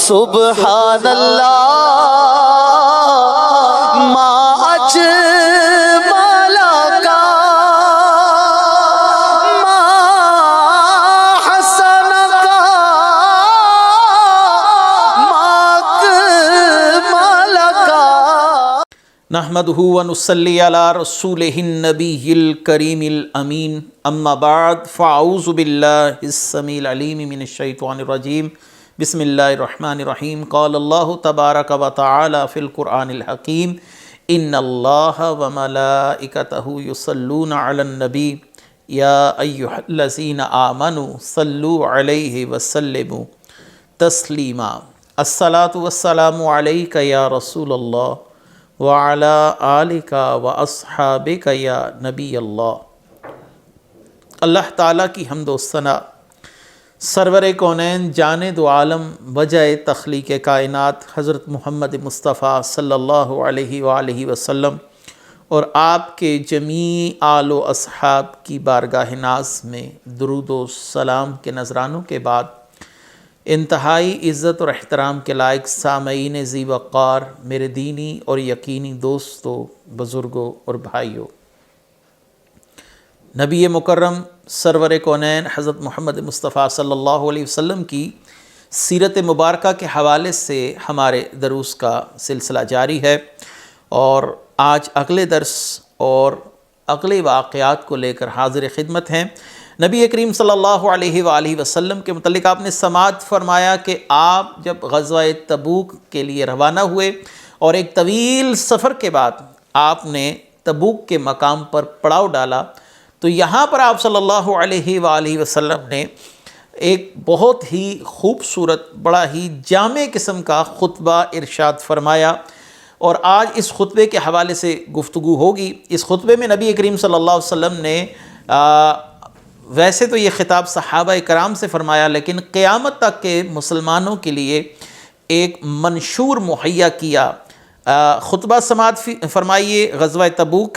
سبحان اللہ ما اجمل کا ما حسن کا ما اکمل کا۔ نحمدہ ونصلی علی رسولہ النبی الکریم الامین، اما بعد فاعوذ باللہ السمیع العلیم من الشیطان الرجیم، بسم اللہ الرحمن الرحیم۔ قال اللہ تبارک و تعالی فی القرآن الحکیم، ان اللہ وملائکتہ یصلون علی النبی یا ایہا الذین آمنوا صلوا علیہ وسلموا تسلیما۔ الصلاۃ والسلام علیک یا رسول اللہ وعلی آلک واصحابک یا نبی اللہ۔ اللہ تعالیٰ کی حمد و ثنا، سرور کونین جان دو عالم وجہ تخلیق کائنات حضرت محمد مصطفیٰ صلی اللہ علیہ وآلہ وسلم اور آپ کے جمیع آل و اصحاب کی بارگاہ ناز میں درود و سلام کے نذرانوں کے بعد، انتہائی عزت اور احترام کے لائق سامعین ذی وقار، میرے دینی اور یقینی دوستوں، بزرگوں اور بھائیوں، نبی مکرم سرور کونین حضرت محمد مصطفیٰ صلی اللہ علیہ وسلم کی سیرت مبارکہ کے حوالے سے ہمارے دروس کا سلسلہ جاری ہے، اور آج اگلے درس اور اگلے واقعات کو لے کر حاضر خدمت ہیں۔ نبی کریم صلی اللہ علیہ وآلہ وسلم کے متعلق آپ نے سماعت فرمایا کہ آپ جب غزوہ تبوک کے لیے روانہ ہوئے اور ایک طویل سفر کے بعد آپ نے تبوک کے مقام پر پڑاؤ ڈالا، تو یہاں پر آپ صلی اللہ علیہ وآلہ وسلم نے ایک بہت ہی خوبصورت، بڑا ہی جامع قسم کا خطبہ ارشاد فرمایا، اور آج اس خطبے کے حوالے سے گفتگو ہوگی۔ اس خطبے میں نبی کریم صلی اللہ علیہ وسلم نے ویسے تو یہ خطاب صحابہ کرام سے فرمایا، لیکن قیامت تک کے مسلمانوں کے لیے ایک منشور مہیا کیا۔ خطبہ سماعت فرمائیے، غزوہ تبوک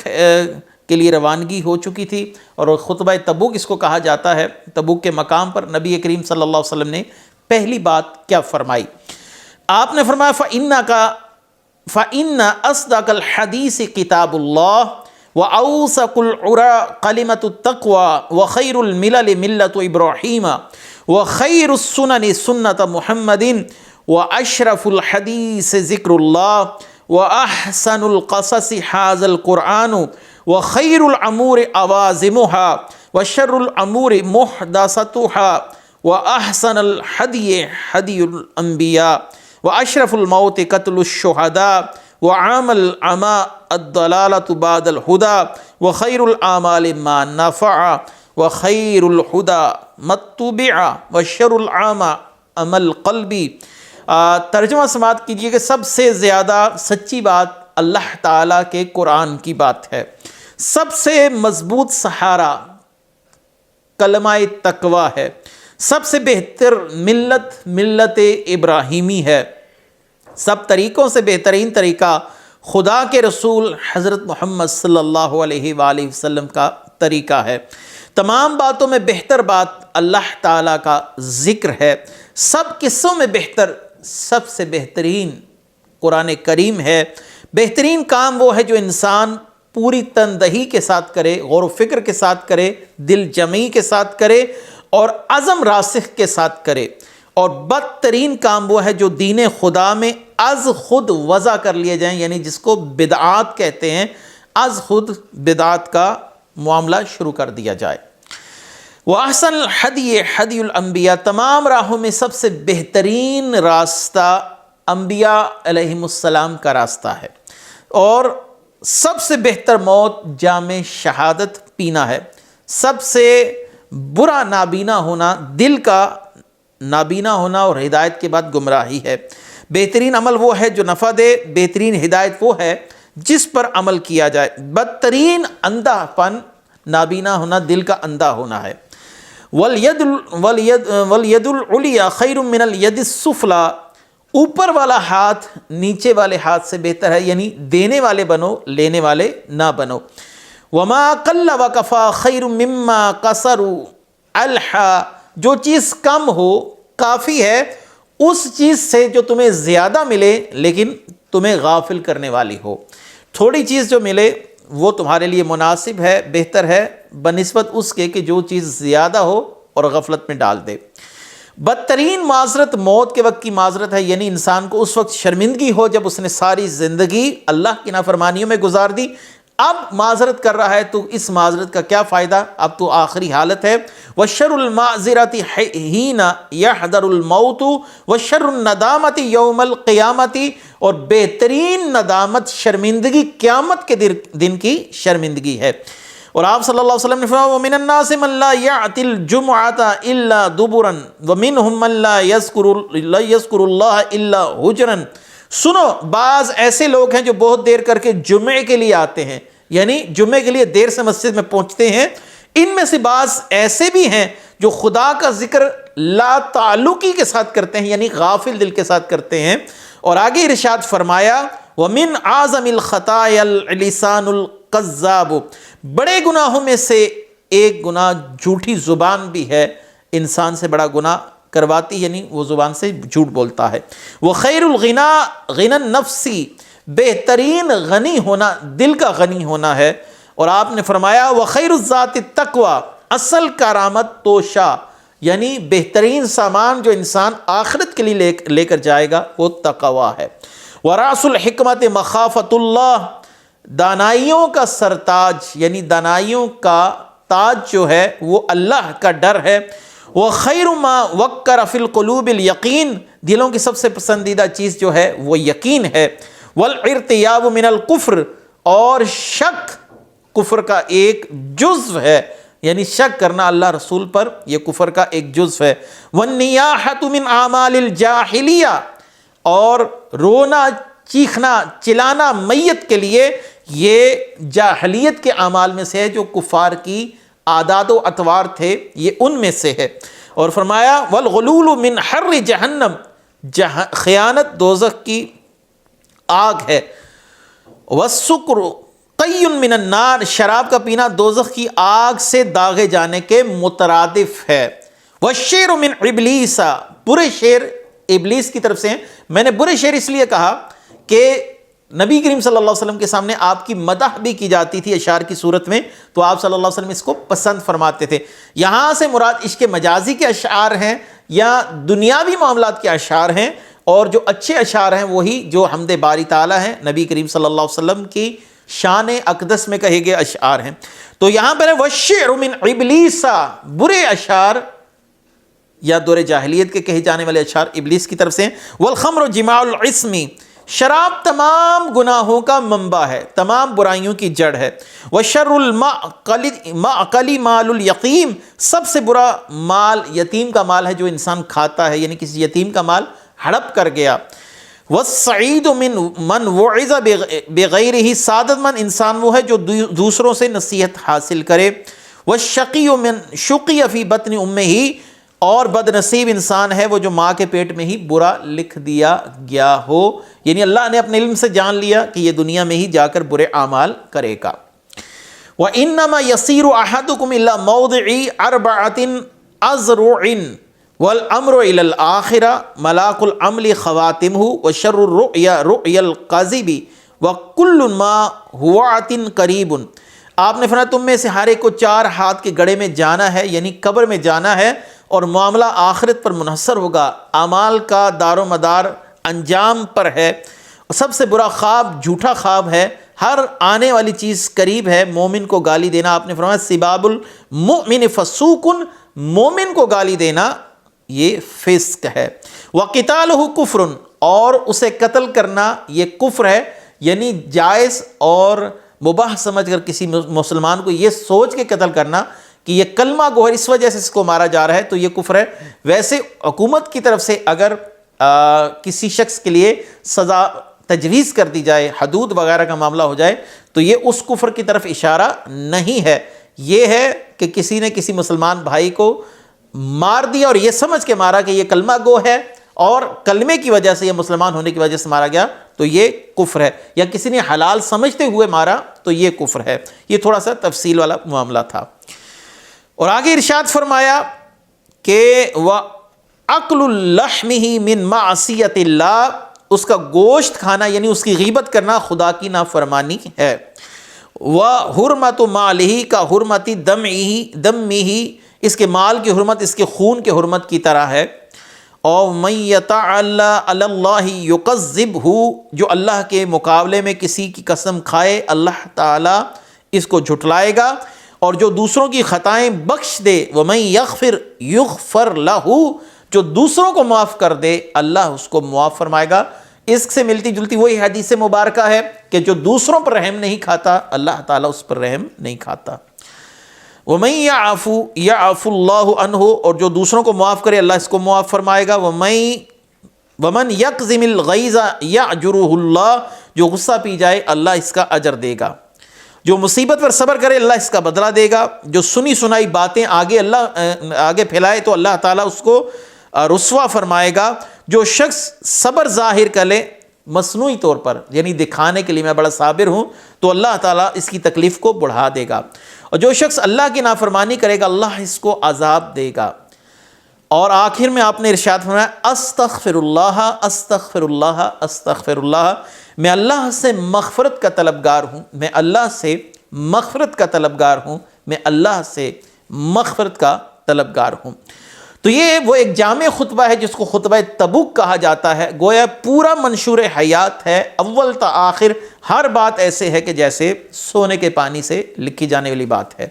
کے لیے روانگی ہو چکی تھی، اور خطبہ تبوک اس کو کہا جاتا ہے۔ تبوک کے مقام پر نبی کریم صلی اللہ علیہ وسلم نے پہلی بات کیا فرمائی؟ آپ نے فرمایا فَإِنَّ أَصْدَقَ الْحَدِيثِ كِتَابُ اللَّهِ وَأَوْثَقُ الْعُرَى كَلِمَةُ التَّقْوَى وَخَيْرُ الْمِلَلِ مِلَّةُ إِبْرَاهِيمَ وَخَيْرُ السُّنَنِ سُنَّةُ مُحَمَّدٍ وَأَشْرَفُ الْحَدِيثِ ذِكْرُ اللَّهِ وَأَحْسَنُ الْقَصَصِ هَذَا الْقُرْآنُ وَخَيْرُ الْأُمُورِ عَوَازِمُهَا وَشَرُّ الْأُمُورِ مُحْدَثَاتُهَا وَأَحْسَنُ الْهَدْيِ هَدْيُ الْأَنْبِيَاءِ وَأَشْرَفُ الْمَوْتِ قَتْلُ الشُّهَدَاءِ وَعَامَ الْعَمَى الضَّلَالَةُ بَعْدَ الْهُدَى وَخَيْرُ الْأَعْمَالِ مَا نَفَعَ وَخَيْرُ الْهُدَى مَا اتُّبِعَ وَشَرُّ الْأَعْمَى عَمَى الْقَلْبِ۔ ترجمہ سماعت کیجئے کہ سب سے زیادہ سچی بات اللہ تعالیٰ کے قرآن کی بات ہے، سب سے مضبوط سہارا کلمہ تقوی ہے، سب سے بہتر ملت ابراہیمی ہے، سب طریقوں سے بہترین طریقہ خدا کے رسول حضرت محمد صلی اللہ علیہ وآلہ وسلم کا طریقہ ہے، تمام باتوں میں بہتر بات اللہ تعالیٰ کا ذکر ہے، سب قصوں میں بہتر، سب سے بہترین قرآن کریم ہے۔ بہترین کام وہ ہے جو انسان پوری تندہی کے ساتھ کرے، غور و فکر کے ساتھ کرے، دل جمعی کے ساتھ کرے اور عزم راسخ کے ساتھ کرے، اور بدترین کام وہ ہے جو دین خدا میں از خود وضع کر لیے جائیں، یعنی جس کو بدعات کہتے ہیں، از خود بدعات کا معاملہ شروع کر دیا جائے۔ وَأَحْسَنُ الْحَدْيِ هَدْيُ الْأَنْبِيَاءِ، تمام راہوں میں سب سے بہترین راستہ انبیاء علیہم السلام کا راستہ ہے، اور سب سے بہتر موت جام شہادت پینا ہے، سب سے برا نابینا ہونا، دل کا نابینا ہونا اور ہدایت کے بعد گمراہی ہے۔ بہترین عمل وہ ہے جو نفع دے، بہترین ہدایت وہ ہے جس پر عمل کیا جائے، بدترین اندھا پن نابینا ہونا، دل کا اندھا ہونا ہے۔ وَالْيَدُ الْعُلْيَا خَيْرٌ مِّنَ الْيَدِ السُّفْلَىٰ، اوپر والا ہاتھ نیچے والے ہاتھ سے بہتر ہے، یعنی دینے والے بنو، لینے والے نہ بنو۔ وَمَا قَلَّ وَكَفَىٰ خَيْرٌ مِّمَّا قَصَرُ الْحَا، جو چیز کم ہو کافی ہے، اس چیز سے جو تمہیں زیادہ ملے لیکن تمہیں غافل کرنے والی ہو. تھوڑی چیز جو ملے وہ تمہارے لیے مناسب ہے، بہتر ہے بنسبت اس کے کہ جو چیز زیادہ ہو اور غفلت میں ڈال دے. بدترین معذرت موت کے وقت کی معذرت ہے، یعنی انسان کو اس وقت شرمندگی ہو جب اس نے ساری زندگی اللہ کی نافرمانیوں میں گزار دی، اب معذرت کر رہا ہے تو اس معذرت کا کیا فائدہ، اب تو آخری حالت ہے. وشر المعذرت حین یحضر الموت وشر الندامت یوم القیامت، اور بہترین ندامت شرمندگی قیامت کے دن کی شرمندگی ہے. اور آپ صلی اللہ علیہ وسلم نے فرمایا وَمِنَ النَّاسِ مَن لَا يَعْتِ الْجُمْعَةَ إِلَّا دُبُرًا وَمِنْهُمْ مَن لَا يَذْكُرُ اللَّهَ إِلَّا هُجْرًا. سنو، بعض ایسے لوگ ہیں جو بہت دیر کر کے جمعے کے لیے آتے ہیں، یعنی جمعے کے لیے دیر سے مسجد میں پہنچتے ہیں. ان میں سے بعض ایسے بھی ہیں جو خدا کا ذکر لا تعلقی کے ساتھ کرتے ہیں، یعنی غافل دل کے ساتھ کرتے ہیں. اور آگے ارشاد فرمایا وَمِنْ أَعْظَمِ الْخَطَايَا اللِّسَانُ الْكَذَّابُ، بڑے گناہوں میں سے ایک گناہ جھوٹی زبان بھی ہے، انسان سے بڑا گناہ کرواتی، یعنی وہ زبان سے جھوٹ بولتا ہے. وَخَيْرُ الْغِنَى غِنَى النَّفْسِ، بہترین غنی ہونا دل کا غنی ہونا ہے. اور آپ نے فرمایا وَخَيْرُ الذَّاتِ التَّقْوَى، اصل کارآمد توشہ، یعنی بہترین سامان جو انسان آخرت کے لیے لے کر جائے گا وہ تقوی ہے. وَرَأْسُ الْحِكْمَةِ مَخَافَةُ اللَّهِ، دانائیوں کا سرتاج یعنی دانائیوں کا تاج جو ہے وہ اللہ کا ڈر ہے. وَخَيْرُ مَا وَقَّرَ فِي الْقُلُوبِ الْيَقِينُ، دلوں کی سب سے پسندیدہ چیز جو ہے وہ یقین ہے. وَالْاِرْتِيَابُ مِنَ الْكُفْرِ، اور شک کفر کا ایک جزو ہے، یعنی شک کرنا اللہ رسول پر یہ کفر کا ایک جزو ہے. وَالنِّيَاحَةُ مِنْ أَعْمَالِ الْجَاهِلِيَّةِ، اور رونا چیخنا چلانا میت کے لیے یہ جاہلیت کے اعمال میں سے ہے، جو کفار کی عادات و اطوار تھے یہ ان میں سے ہے. اور فرمایا والغلول من حر جہنم، خیانت دوزخ کی آگ ہے. والسکر قی من النار، شراب کا پینا دوزخ کی آگ سے داغے جانے کے مترادف ہے. والشعر من ابلیس، برے شعر ابلیس کی طرف سے ہیں. میں نے برے شعر اس لیے کہا کہ نبی کریم صلی اللہ علیہ وسلم کے سامنے آپ کی مدح بھی کی جاتی تھی اشعار کی صورت میں، تو آپ صلی اللہ علیہ وسلم اس کو پسند فرماتے تھے. یہاں سے مراد عشق مجازی کے اشعار ہیں یا دنیاوی معاملات کے اشعار ہیں، اور جو اچھے اشعار ہیں وہی جو حمد باری تعالیٰ ہیں، نبی کریم صلی اللہ علیہ وسلم کی شان اقدس میں کہے گئے اشعار ہیں. تو یہاں پر ہے والشعر من ابلیس، برے اشعار یا دور جاہلیت کے کہے جانے والے اشعار ابلیس کی طرف سے ہیں. والخمر جماع العصم، شراب تمام گناہوں کا منبع ہے، تمام برائیوں کی جڑ ہے. وشر المأکل مال الیتیم، سب سے برا مال یتیم کا مال ہے جو انسان کھاتا ہے، یعنی کسی یتیم کا مال ہڑپ کر گیا. والسعید من وعظ بغیرہ، سعادت مند انسان وہ ہے جو دوسروں سے نصیحت حاصل کرے. والشقی من شقی فی بطن امہ، اور بد نصیب انسان ہے وہ جو ماں کے پیٹ میں ہی برا لکھ دیا گیا ہو، یعنی اللہ نے اپنے علم سے جان لیا کہ یہ دنیا میں ہی جا کر برے اعمال کرے گا. وَإِنَّمَا يَصِيرُ أَحَدُكُمْ إِلَّا مَوْضِعِ أَرْبَعَةٍ أَزْرُعٍ وَالْأَمْرُ إِلَى الْآخِرَةِ مَلَاكُ الْعَمْلِ خَوَاتِمُهُ وَشَرُّ الرُّؤْيَا رُؤْيَا الْكَذِبِ وَكُلُّ مَا هُوَعَةٍ قَرِيبٌ. آپ نے فرمایا تم میں سے ہر ایک کو 4 ہاتھ کے گڑھے میں جانا ہے، یعنی قبر میں جانا ہے، اور معاملہ آخرت پر منحصر ہوگا، اعمال کا دار و مدار انجام پر ہے. سب سے برا خواب جھوٹا خواب ہے، ہر آنے والی چیز قریب ہے. مومن کو گالی دینا، آپ نے فرمایا سباب المؤمن فسوق، مومن کو گالی دینا یہ فسق ہے. وقتالہ کفر، اور اسے قتل کرنا یہ کفر ہے، یعنی جائز اور مباح سمجھ کر کسی مسلمان کو یہ سوچ کے قتل کرنا کہ یہ کلمہ گو ہے اس وجہ سے اس کو مارا جا رہا ہے تو یہ کفر ہے. ویسے حکومت کی طرف سے اگر کسی شخص کے لیے سزا تجویز کر دی جائے، حدود وغیرہ کا معاملہ ہو جائے، تو یہ اس کفر کی طرف اشارہ نہیں ہے. یہ ہے کہ کسی نے کسی مسلمان بھائی کو مار دیا اور یہ سمجھ کے مارا کہ یہ کلمہ گو ہے اور کلمے کی وجہ سے، یہ مسلمان ہونے کی وجہ سے مارا گیا تو یہ کفر ہے. یا کسی نے حلال سمجھتے ہوئے مارا تو یہ کفر ہے. یہ تھوڑا سا تفصیل والا معاملہ تھا. اور آگے ارشاد فرمایا کہ اکل اللحمہ من معصیت اللہ، اس کا گوشت کھانا یعنی اس کی غیبت کرنا خدا کی نافرمانی ہے۔ وحرمت مالہ کا حرمت دمہ، اس کے مال کی حرمت اس کے خون کے حرمت کی طرح ہے۔ اور من یتعلی علی اللہ یکذبہ، جو اللہ کے مقابلے میں کسی کی قسم کھائے اللہ تعالیٰ اس کو جھٹلائے گا، اور جو دوسروں کی خطائیں بخش دے، ومن یغفر یغفر لہ، جو دوسروں کو معاف کر دے اللہ اس کو معاف فرمائے گا۔ اس سے ملتی جلتی وہی حدیث مبارکہ ہے کہ جو دوسروں پر رحم نہیں کھاتا اللہ تعالیٰ اس پر رحم نہیں کھاتا۔ وَمَن يَعْفُ يَعْفُ اللَّهُ عَنْهُ، اور جو دوسروں کو معاف کرے اللہ اس کو معاف فرمائے گا۔ وَمَن يَكْظِمِ الْغَيْظَ يَأْجُرُهُ اللَّهُ، جو غصہ پی جائے اللہ اس کا اجر دے گا۔ جو مصیبت پر صبر کرے اللہ اس کا بدلہ دے گا۔ جو سنی سنائی باتیں آگے پھیلائے تو اللہ تعالیٰ اس کو رسوا فرمائے گا۔ جو شخص صبر ظاہر کرے مصنوعی طور پر، یعنی دکھانے کے لیے میں بڑا صابر ہوں، تو اللہ تعالیٰ اس کی تکلیف کو بڑھا دے گا۔ اور جو شخص اللہ کی نافرمانی کرے گا اللہ اس کو عذاب دے گا۔ اور آخر میں آپ نے ارشاد فرمایا استغفر اللہ استغفر اللہ استغفر اللہ، میں اللہ سے مغفرت کا طلبگار ہوں، میں اللہ سے مغفرت کا طلبگار ہوں، میں اللہ سے مغفرت کا طلبگار ہوں۔ تو یہ وہ ایک جامع خطبہ ہے جس کو خطبہ تبوک کہا جاتا ہے، گویا پورا منشور حیات ہے، اول تا آخر ہر بات ایسے ہے کہ جیسے سونے کے پانی سے لکھی جانے والی بات ہے۔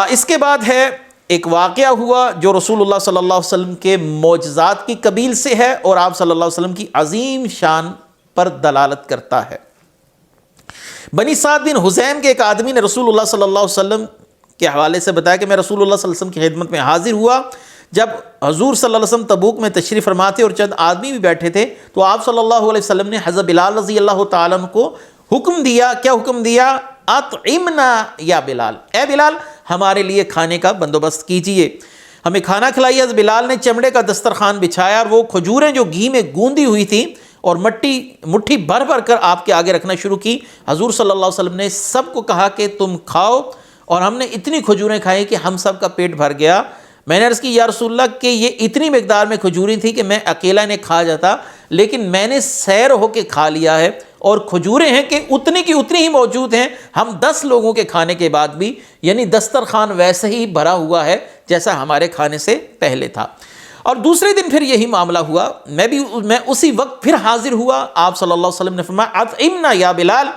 اس کے بعد ہے ایک واقعہ ہوا جو رسول اللہ صلی اللہ علیہ وسلم کے معجزات کی قبیل سے ہے اور آپ صلی اللہ علیہ وسلم کی عظیم شان پر دلالت کرتا ہے۔ بنی سعد بن حزیم کے ایک آدمی نے رسول اللہ صلی اللہ علیہ وسلم کے حوالے سے بتایا کہ میں رسول اللہ صلی اللہ علیہ وسلم کی خدمت میں حاضر ہوا جب حضور صلی اللہ علیہ وسلم تبوک میں تشریف فرما تھے اور چند آدمی بھی بیٹھے تھے، تو آپ صلی اللہ علیہ وسلم نے حضرت بلال رضی اللہ تعالیٰ عنہ کو حکم دیا۔ کیا حکم دیا؟ اطعمنا یا بلال، اے بلال ہمارے لیے کھانے کا بندوبست کیجئے، ہمیں کھانا کھلائیے۔ حضرت بلال نے چمڑے کا دسترخوان بچھایا اور وہ کھجوریں جو گھی میں گوندی ہوئی تھیں اور مٹھی بھر بھر کر آپ کے آگے رکھنا شروع کی۔ حضور صلی اللہ علیہ وسلم نے سب کو کہا کہ تم کھاؤ، اور ہم نے اتنی کھجوریں کھائیں کہ ہم سب کا پیٹ بھر گیا۔ میں نے عرض کی یا رسول اللہ کہ یہ اتنی مقدار میں کھجوریں تھی کہ میں اکیلا نے کھا جاتا، لیکن میں نے سیر ہو کے کھا لیا ہے، اور کھجوریں ہیں کہ اتنی کی اتنی ہی موجود ہیں، ہم 10 لوگوں کے کھانے کے بعد بھی، یعنی دسترخوان ویسے ہی بھرا ہوا ہے جیسا ہمارے کھانے سے پہلے تھا۔ اور دوسرے دن پھر یہی معاملہ ہوا، میں اسی وقت پھر حاضر ہوا۔ آپ صلی اللہ علیہ وسلم نے فرمایا اطعمنا یا بلال،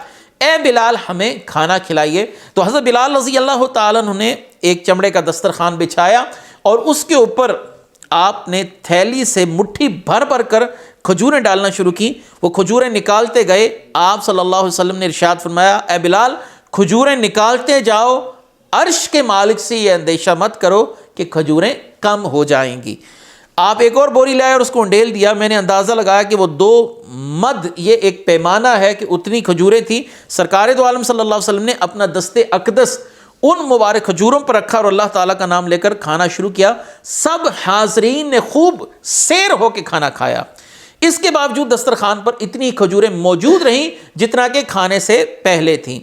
اے بلال ہمیں کھانا کھلائیے۔ تو حضرت بلال رضی اللہ تعالیٰ عنہ نے ایک چمڑے کا دسترخوان بچھایا اور اس کے اوپر آپ نے تھیلی سے مٹھی بھر بھر کر کھجوریں ڈالنا شروع کی۔ وہ کھجوریں نکالتے گئے۔ آپ صلی اللہ علیہ وسلم نے ارشاد فرمایا اے بلال کھجوریں نکالتے جاؤ، عرش کے مالک سے یہ اندیشہ مت کرو کہ کھجوریں کم ہو جائیں گی۔ آپ ایک اور بوری لائے اور اس کو انڈیل دیا۔ میں نے اندازہ لگایا کہ وہ 2 مد، یہ ایک پیمانہ ہے کہ اتنی کھجوریں تھیں۔ سرکار دو عالم صلی اللہ علیہ وسلم نے اپنا دست اقدس ان مبارک کھجوروں پر رکھا اور اللہ تعالیٰ کا نام لے کر کھانا شروع کیا۔ سب حاضرین نے خوب سیر ہو کے کھانا کھایا۔ اس کے باوجود دسترخوان پر اتنی کھجوریں موجود رہیں جتنا کہ کھانے سے پہلے تھیں،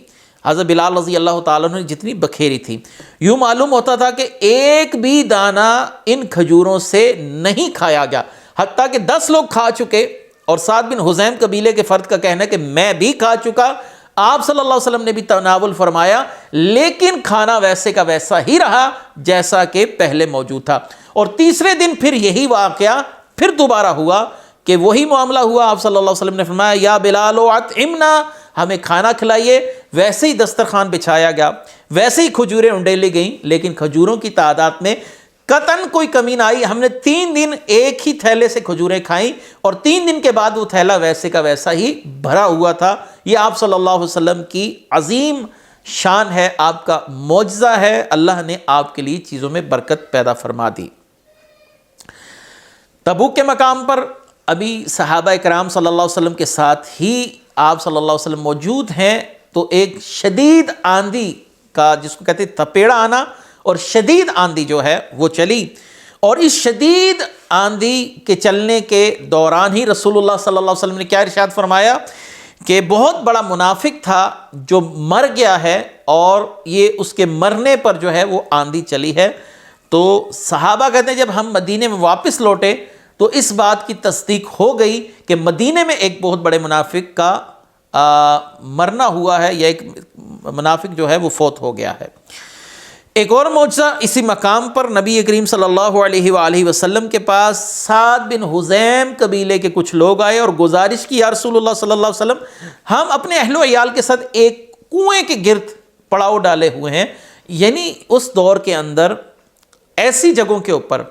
حضرت بلال رضی اللہ تعالیٰ نے جتنی بکھیری تھی۔ یوں معلوم ہوتا تھا کہ ایک بھی دانہ ان کھجوروں سے نہیں کھایا گیا، حتیٰ کہ 10 لوگ کھا چکے، اور سعد بن حزیم قبیلے کے فرد کا کہنا ہے کہ میں بھی کھا چکا۔ آپ صلی اللہ علیہ وسلم نے بھی تناول فرمایا، لیکن کھانا ویسے کا ویسا ہی رہا جیسا کہ پہلے موجود تھا۔ اور تیسرے دن پھر یہی واقعہ پھر دوبارہ ہوا کہ وہی معاملہ ہوا۔ آپ صلی اللہ علیہ وسلم نے فرمایا یا بلال اطعمنا، ہمیں کھانا کھلائیے۔ ویسے ہی دسترخوان بچھایا گیا، ویسے ہی کھجوریں انڈیلی گئیں، لیکن کھجوروں کی تعداد میں قطعاً کوئی کمی نہ آئی۔ ہم نے 3 دن ایک ہی تھیلے سے کھجوریں کھائیں، اور 3 دن کے بعد وہ تھیلا ویسے کا ویسا ہی بھرا ہوا تھا۔ یہ آپ صلی اللہ علیہ وسلم کی عظیم شان ہے، آپ کا معجزہ ہے، اللہ نے آپ کے لیے چیزوں میں برکت پیدا فرما دی۔ تبوک کے مقام پر ابھی صحابہ کرام صلی اللہ علیہ وسلم کے ساتھ ہی آپ صلی اللہ علیہ وسلم موجود ہیں، تو ایک شدید آندھی کا، جس کو کہتے ہیں تپیڑا آنا، اور شدید آندھی جو ہے وہ چلی، اور اس شدید آندھی کے چلنے کے دوران ہی رسول اللہ صلی اللہ علیہ وسلم نے کیا ارشاد فرمایا کہ بہت بڑا منافق تھا جو مر گیا ہے، اور یہ اس کے مرنے پر جو ہے وہ آندھی چلی ہے۔ تو صحابہ کہتے ہیں جب ہم مدینے میں واپس لوٹے تو اس بات کی تصدیق ہو گئی کہ مدینے میں ایک بہت بڑے منافق کا مرنا ہوا ہے، یا ایک منافق جو ہے وہ فوت ہو گیا ہے۔ ایک اور معجزہ اسی مقام پر نبی کریم صلی اللہ علیہ وآلہ وسلم کے پاس سعد بن حزیم قبیلے کے کچھ لوگ آئے اور گزارش کی، یا رسول اللہ صلی اللہ علیہ وسلم ہم اپنے اہل و عیال کے ساتھ ایک کنویں کے گرد پڑاؤ ڈالے ہوئے ہیں۔ یعنی اس دور کے اندر ایسی جگہوں کے اوپر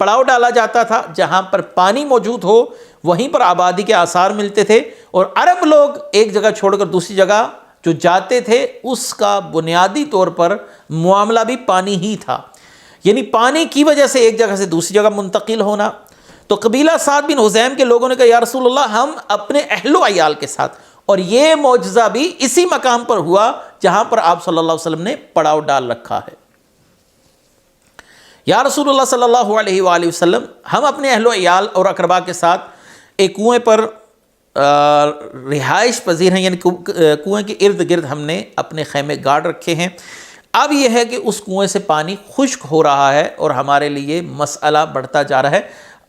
پڑاؤ ڈالا جاتا تھا جہاں پر پانی موجود ہو، وہیں پر آبادی کے آثار ملتے تھے، اور عرب لوگ ایک جگہ چھوڑ کر دوسری جگہ جو جاتے تھے اس کا بنیادی طور پر معاملہ بھی پانی ہی تھا، یعنی پانی کی وجہ سے ایک جگہ سے دوسری جگہ منتقل ہونا۔ تو قبیلہ سعد بن حزیم کے لوگوں نے کہا یا رسول اللہ ہم اپنے اہل و عیال کے ساتھ، اور یہ معجزہ بھی اسی مقام پر ہوا جہاں پر آپ صلی اللہ علیہ وسلم نے پڑاؤ ڈال رکھا ہے۔ یا رسول اللہ صلی اللہ علیہ وآلہ وسلم ہم اپنے اہل و عیال اور اقربا کے ساتھ ایک کنویں پر رہائش پذیر ہیں، یعنی کنویں کے ارد گرد ہم نے اپنے خیمے گاڑ رکھے ہیں۔ اب یہ ہے کہ اس کنویں سے پانی خشک ہو رہا ہے اور ہمارے لیے مسئلہ بڑھتا جا رہا ہے،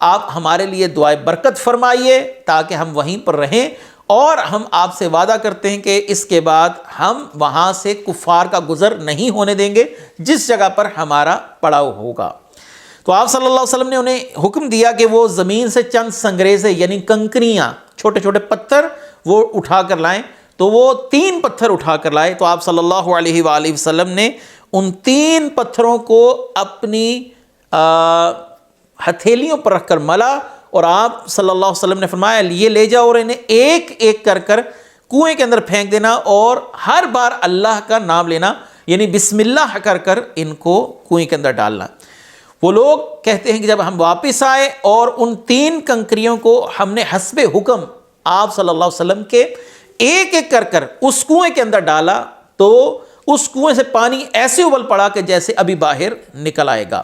آپ ہمارے لیے دعائے برکت فرمائیے تاکہ ہم وہیں پر رہیں، اور ہم آپ سے وعدہ کرتے ہیں کہ اس کے بعد ہم وہاں سے کفار کا گزر نہیں ہونے دیں گے جس جگہ پر ہمارا پڑاؤ ہوگا۔ تو آپ صلی اللہ علیہ وسلم نے انہیں حکم دیا کہ وہ زمین سے چند سنگریزے یعنی کنکریاں، چھوٹے چھوٹے پتھر وہ اٹھا کر لائیں۔ تو وہ 3 پتھر اٹھا کر لائے، تو آپ صلی اللہ علیہ وآلہ وسلم نے ان 3 پتھروں کو اپنی ہتھیلیوں پر رکھ کر ملا، اور آپ صلی اللہ علیہ وسلم نے فرمایا یہ لے جاؤ اور انہیں ایک ایک کر کر کنویں کے اندر پھینک دینا، اور ہر بار اللہ کا نام لینا، یعنی بسم اللہ کر کر ان کو کنویں کے اندر ڈالنا۔ وہ لوگ کہتے ہیں کہ جب ہم واپس آئے اور ان 3 کنکریوں کو ہم نے حسب حکم آپ صلی اللہ علیہ وسلم کے ایک ایک کر کر اس کنویں کے اندر ڈالا، تو اس کنویں سے پانی ایسے ابل پڑا کہ جیسے ابھی باہر نکل آئے گا،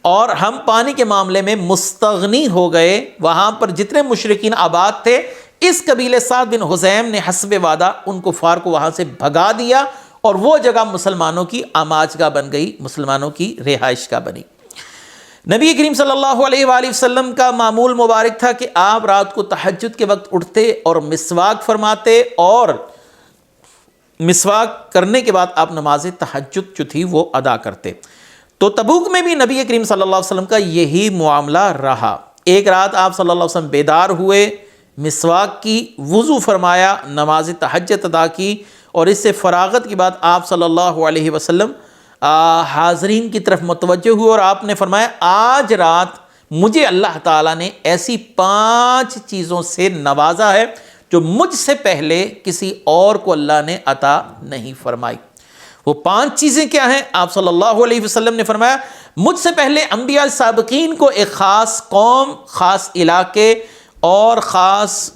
اور ہم پانی کے معاملے میں مستغنی ہو گئے۔ وہاں پر جتنے مشرکین آباد تھے، اس قبیلے سعد بن حزیم نے حسب وعدہ ان کفار کو وہاں سے بھگا دیا، اور وہ جگہ مسلمانوں کی آماجگاہ بن گئی، مسلمانوں کی رہائش گاہ بنی۔ نبی کریم صلی اللہ علیہ وآلہ وسلم کا معمول مبارک تھا کہ آپ رات کو تہجد کے وقت اٹھتے اور مسواک فرماتے، اور مسواک کرنے کے بعد آپ نماز تہجد جو تھی وہ ادا کرتے۔ تو تبوک میں بھی نبی کریم صلی اللہ علیہ وسلم کا یہی معاملہ رہا۔ ایک رات آپ صلی اللہ علیہ وسلم بیدار ہوئے، مسواک کی، وضو فرمایا، نماز تہجد ادا کی، اور اس سے فراغت کے بعد آپ صلی اللہ علیہ وسلم حاضرین کی طرف متوجہ ہوئے، اور آپ نے فرمایا آج رات مجھے اللہ تعالیٰ نے ایسی 5 چیزوں سے نوازا ہے جو مجھ سے پہلے کسی اور کو اللہ نے عطا نہیں فرمائی۔ وہ 5 چیزیں کیا ہیں؟ آپ صلی اللہ علیہ وسلم نے فرمایا مجھ سے پہلے انبیاء سابقین کو ایک خاص قوم، خاص علاقے اور خاص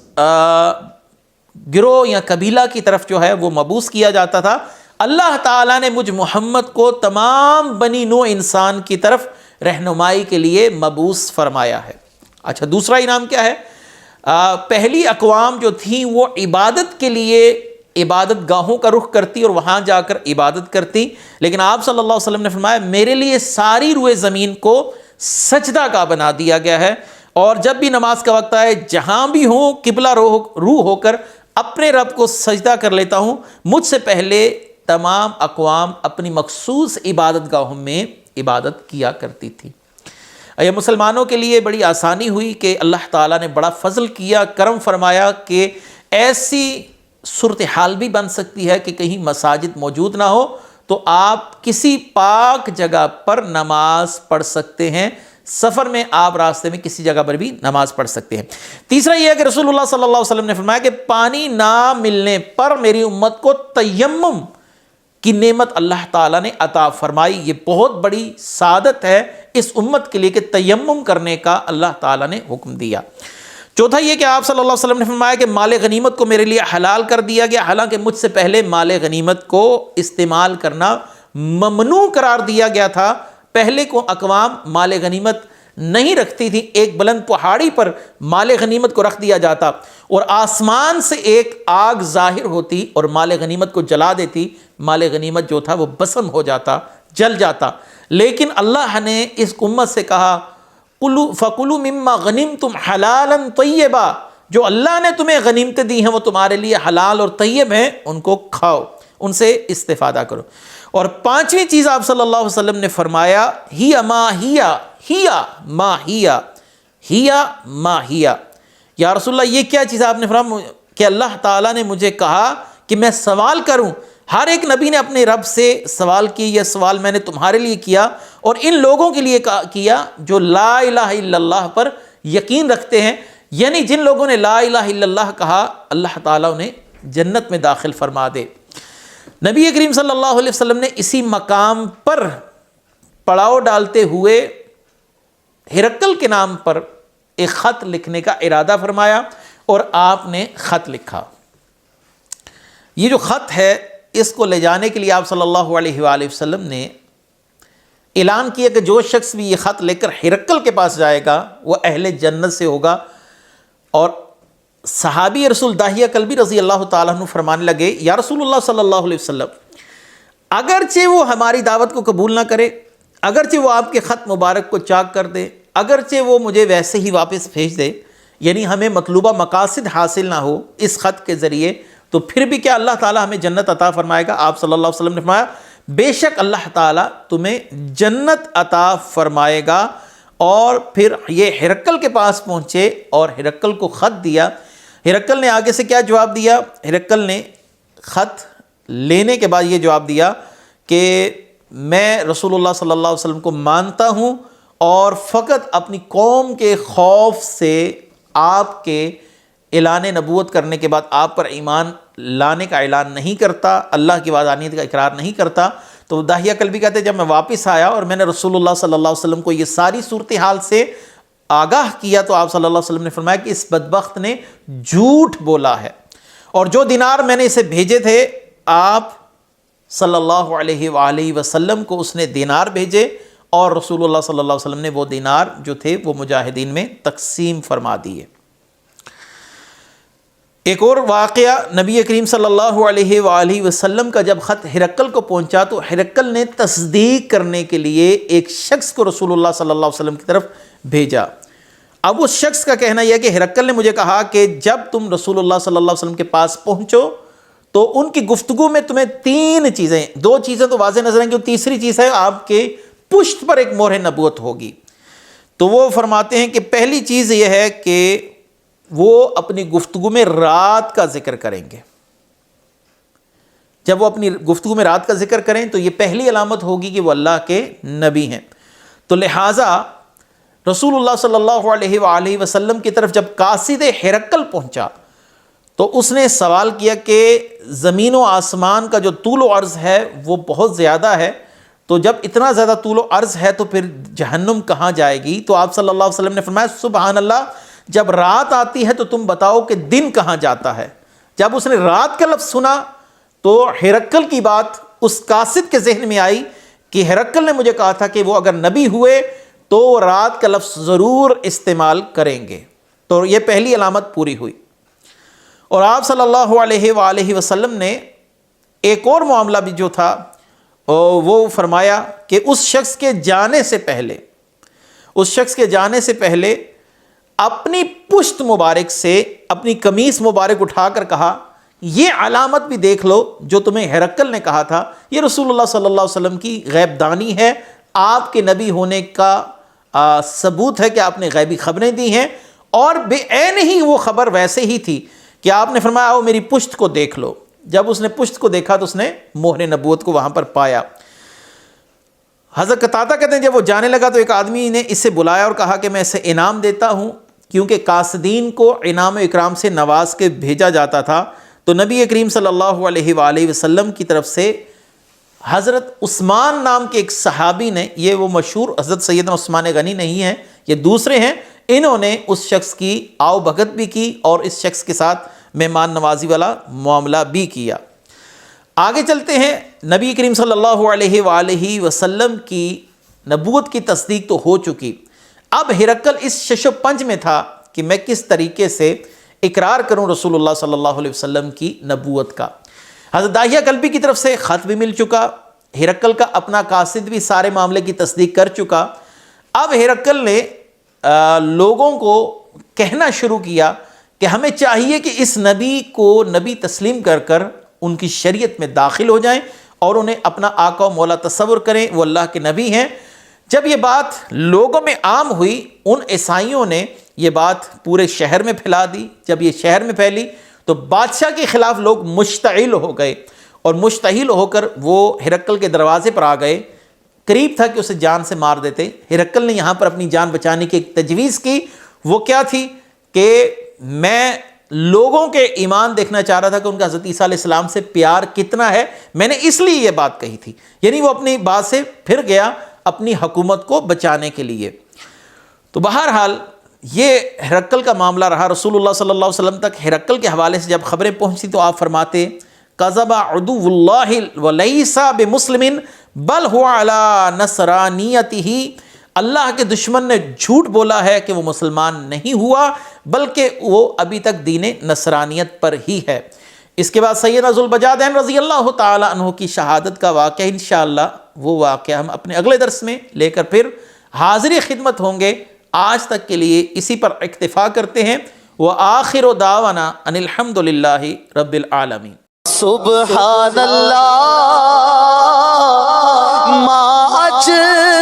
گروہ یا قبیلہ کی طرف جو ہے وہ مبعوث کیا جاتا تھا۔ اللہ تعالیٰ نے مجھ محمد کو تمام بنی نوع انسان کی طرف رہنمائی کے لیے مبعوث فرمایا ہے۔ اچھا، دوسرا انعام کیا ہے؟ پہلی اقوام جو تھیں وہ عبادت کے لیے عبادت گاہوں کا رخ کرتی اور وہاں جا کر عبادت کرتی، لیکن آپ صلی اللہ علیہ وسلم نے فرمایا میرے لیے ساری روئے زمین کو سجدہ کا بنا دیا گیا ہے، اور جب بھی نماز کا وقت آئے جہاں بھی ہوں قبلہ روح ہو کر اپنے رب کو سجدہ کر لیتا ہوں۔ مجھ سے پہلے تمام اقوام اپنی مخصوص عبادت گاہوں میں عبادت کیا کرتی تھی۔ یہ مسلمانوں کے لیے بڑی آسانی ہوئی کہ اللہ تعالیٰ نے بڑا فضل کیا، کرم فرمایا کہ ایسی صورتحال بھی بن سکتی ہے کہ کہیں مساجد موجود نہ ہو تو آپ کسی پاک جگہ پر نماز پڑھ سکتے ہیں، سفر میں آپ راستے میں کسی جگہ پر بھی نماز پڑھ سکتے ہیں۔ تیسرا یہ ہے کہ رسول اللہ صلی اللہ علیہ وسلم نے فرمایا کہ پانی نہ ملنے پر میری امت کو تیمم کی نعمت اللہ تعالیٰ نے عطا فرمائی۔ یہ بہت بڑی سعادت ہے اس امت کے لیے کہ تیمم کرنے کا اللہ تعالیٰ نے حکم دیا۔ چوتھا یہ کہ آپ صلی اللہ علیہ وسلم نے فرمایا کہ مال غنیمت کو میرے لیے حلال کر دیا گیا، حالانکہ مجھ سے پہلے مال غنیمت کو استعمال کرنا ممنوع قرار دیا گیا تھا۔ پہلے کو اقوام مال غنیمت نہیں رکھتی تھی، ایک بلند پہاڑی پر مال غنیمت کو رکھ دیا جاتا اور آسمان سے ایک آگ ظاہر ہوتی اور مال غنیمت کو جلا دیتی، مال غنیمت جو تھا وہ بسم ہو جاتا، جل جاتا۔ لیکن اللہ نے اس امت سے کہا فَكُلُوا مِمَّا غَنِمْتُمْ حَلَالًا طَيِّبًا، جو اللہ نے تمہیں غنیمتیں دی ہیں وہ تمہارے لیے حلال اور طیب ہیں، ان کو کھاؤ، ان سے استفادہ کرو۔ اور پانچویں چیز آپ صلی اللہ علیہ وسلم نے فرمایا ہی ما ہیا، یا رسول اللہ یہ کیا چیز آپ نے فرمایا کہ اللہ تعالیٰ نے مجھے کہا کہ میں سوال کروں۔ ہر ایک نبی نے اپنے رب سے سوال کی، یہ سوال میں نے تمہارے لیے کیا اور ان لوگوں کے لیے کیا جو لا الہ الا اللہ پر یقین رکھتے ہیں، یعنی جن لوگوں نے لا الہ الا اللہ کہا اللہ تعالیٰ انہیں جنت میں داخل فرما دے۔ نبی کریم صلی اللہ علیہ وسلم نے اسی مقام پر پڑاؤ ڈالتے ہوئے ہرقل کے نام پر ایک خط لکھنے کا ارادہ فرمایا اور آپ نے خط لکھا۔ یہ جو خط ہے اس کو لے جانے کے لیے آپ صلی اللہ علیہ وآلہ وسلم نے اعلان کیا کہ جو شخص بھی یہ خط لے کر ہرقل کے پاس جائے گا وہ اہل جنت سے ہوگا۔ اور صحابی رسول داہیہ کلبی رضی اللہ تعالیٰ عنہ فرمانے لگے یا رسول اللہ صلی اللہ علیہ وسلم، اگرچہ وہ ہماری دعوت کو قبول نہ کرے، اگرچہ وہ آپ کے خط مبارک کو چاک کر دے، اگرچہ وہ مجھے ویسے ہی واپس بھیج دے، یعنی ہمیں مطلوبہ مقاصد حاصل نہ ہو اس خط کے ذریعے، تو پھر بھی کیا اللہ تعالیٰ ہمیں جنت عطا فرمائے گا؟ آپ صلی اللہ علیہ وسلم نے فرمایا بے شک اللہ تعالیٰ تمہیں جنت عطا فرمائے گا۔ اور پھر یہ ہرقل کے پاس پہنچے اور ہرقل کو خط دیا۔ ہرقل نے آگے سے کیا جواب دیا؟ ہرقل نے خط لینے کے بعد یہ جواب دیا کہ میں رسول اللہ صلی اللہ علیہ وسلم کو مانتا ہوں اور فقط اپنی قوم کے خوف سے آپ کے اعلان نبوت کرنے کے بعد آپ پر ایمان لانے کا اعلان نہیں کرتا، اللہ کی وحدانیت کا اقرار نہیں کرتا۔ تو داہیہ کلبی کہتے ہیں جب میں واپس آیا اور میں نے رسول اللہ صلی اللہ علیہ وسلم کو یہ ساری صورتحال سے آگاہ کیا تو آپ صلی اللہ علیہ وسلم نے فرمایا کہ اس بدبخت نے جھوٹ بولا ہے، اور جو دینار میں نے اسے بھیجے تھے آپ صلی اللہ علیہ وآلہ وسلم کو اس نے دینار بھیجے، اور رسول اللہ صلی اللہ علیہ وسلم نے وہ دینار جو تھے وہ مجاہدین میں تقسیم فرما دیے۔ ایک اور واقعہ نبی کریم صلی اللہ علیہ وآلہ وسلم کا جب خط ہرقل کو پہنچا تو ہرقل نے تصدیق کرنے کے لیے ایک شخص کو رسول اللہ صلی اللہ علیہ وسلم کی طرف بھیجا۔ اب اس شخص کا کہنا یہ کہ ہرقل نے مجھے کہا کہ جب تم رسول اللہ صلی اللہ علیہ وسلم کے پاس پہنچو تو ان کی گفتگو میں تمہیں تین چیزیں، دو چیزیں تو واضح نظر آئیں گی، تیسری چیز ہے آپ کے پشت پر ایک مہر نبوت ہوگی۔ تو وہ فرماتے ہیں کہ پہلی چیز یہ ہے کہ وہ اپنی گفتگو میں رات کا ذکر کریں گے۔ جب وہ اپنی گفتگو میں رات کا ذکر کریں تو یہ پہلی علامت ہوگی کہ وہ اللہ کے نبی ہیں۔ تو لہٰذا رسول اللہ صلی اللہ علیہ وآلہ وسلم کی طرف جب قاصد ہرقل پہنچا تو اس نے سوال کیا کہ زمین و آسمان کا جو طول و عرض ہے وہ بہت زیادہ ہے، تو جب اتنا زیادہ طول و عرض ہے تو پھر جہنم کہاں جائے گی؟ تو آپ صلی اللہ علیہ وسلم نے فرمایا سبحان اللہ، جب رات آتی ہے تو تم بتاؤ کہ دن کہاں جاتا ہے۔ جب اس نے رات کا لفظ سنا تو ہرقل کی بات اس قاصد کے ذہن میں آئی کہ ہرقل نے مجھے کہا تھا کہ وہ اگر نبی ہوئے تو وہ رات کا لفظ ضرور استعمال کریں گے۔ تو یہ پہلی علامت پوری ہوئی۔ اور آپ صلی اللہ علیہ وآلہ وسلم نے ایک اور معاملہ بھی جو تھا وہ فرمایا کہ اس شخص کے جانے سے پہلے اپنی پشت مبارک سے اپنی قمیص مبارک اٹھا کر کہا یہ علامت بھی دیکھ لو جو تمہیں ہرقل نے کہا تھا، یہ رسول اللہ صلی اللہ علیہ وسلم کی غیب دانی ہے، آپ کے نبی ہونے کا ثبوت ہے کہ آپ نے غیبی خبریں دی ہیں، اور بے عین ہی وہ خبر ویسے ہی تھی کہ آپ نے فرمایا آؤ میری پشت کو دیکھ لو۔ جب اس نے پشت کو دیکھا تو اس نے مہر نبوت کو وہاں پر پایا۔ حضرت قتادہ کہتے ہیں جب وہ جانے لگا تو ایک آدمی نے اسے بلایا اور کہا کہ میں اسے انعام دیتا ہوں، کیونکہ قاصدین کو انعام و اکرام سے نواز کے بھیجا جاتا تھا۔ تو نبی کریم صلی اللہ علیہ وآلہ وسلم کی طرف سے حضرت عثمان نام کے ایک صحابی نے، یہ وہ مشہور حضرت سیدنا عثمان غنی نہیں ہیں، یہ دوسرے ہیں، انہوں نے اس شخص کی آؤ بھگت بھی کی اور اس شخص کے ساتھ مہمان نوازی والا معاملہ بھی کیا۔ آگے چلتے ہیں۔ نبی کریم صلی اللہ علیہ وآلہ وسلم کی نبوت کی تصدیق تو ہو چکی، اب ہرقل اس شش و پنج میں تھا کہ میں کس طریقے سے اقرار کروں رسول اللہ صلی اللہ علیہ وسلم کی نبوت کا۔ حضرت داہیہ کلبی کی طرف سے خط بھی مل چکا، ہرقل کا اپنا قاصد بھی سارے معاملے کی تصدیق کر چکا۔ اب ہرقل نے لوگوں کو کہنا شروع کیا کہ ہمیں چاہیے کہ اس نبی کو نبی تسلیم کر کر ان کی شریعت میں داخل ہو جائیں اور انہیں اپنا آقا و مولا تصور کریں، وہ اللہ کے نبی ہیں۔ جب یہ بات لوگوں میں عام ہوئی، ان عیسائیوں نے یہ بات پورے شہر میں پھیلا دی۔ جب یہ شہر میں پھیلی تو بادشاہ کے خلاف لوگ مشتعل ہو گئے، اور مشتعل ہو کر وہ ہرقل کے دروازے پر آ گئے، قریب تھا کہ اسے جان سے مار دیتے۔ ہرقل نے یہاں پر اپنی جان بچانے کی ایک تجویز کی، وہ کیا تھی کہ میں لوگوں کے ایمان دیکھنا چاہ رہا تھا کہ ان کا حضرت عیسیٰ علیہ السلام سے پیار کتنا ہے، میں نے اس لیے یہ بات کہی تھی۔ یعنی وہ اپنی بات سے پھر گیا اپنی حکومت کو بچانے کے لیے۔ تو بہرحال یہ ہرقل کا معاملہ رہا۔ رسول اللہ صلی اللہ علیہ وسلم تک ہرقل کے حوالے سے جب خبریں پہنچی تو آپ فرماتے کذب عدو اللہ ولیس بمسلم بل هو علی نصرانیتہ، اللہ کے دشمن نے جھوٹ بولا ہے کہ وہ مسلمان نہیں ہوا بلکہ وہ ابھی تک دین نصرانیت پر ہی ہے۔ اس کے بعد سیدنا ذوالبجادین رضی اللہ تعالی عنہ کی شہادت کا واقعہ انشاءاللہ وہ واقعہ ہم اپنے اگلے درس میں لے کر پھر حاضر خدمت ہوں گے۔ آج تک کے لیے اسی پر اکتفا کرتے ہیں۔ وآخر دعوانا ان الحمد للہ رب العالمین۔ سبحان اللہ ما اجمل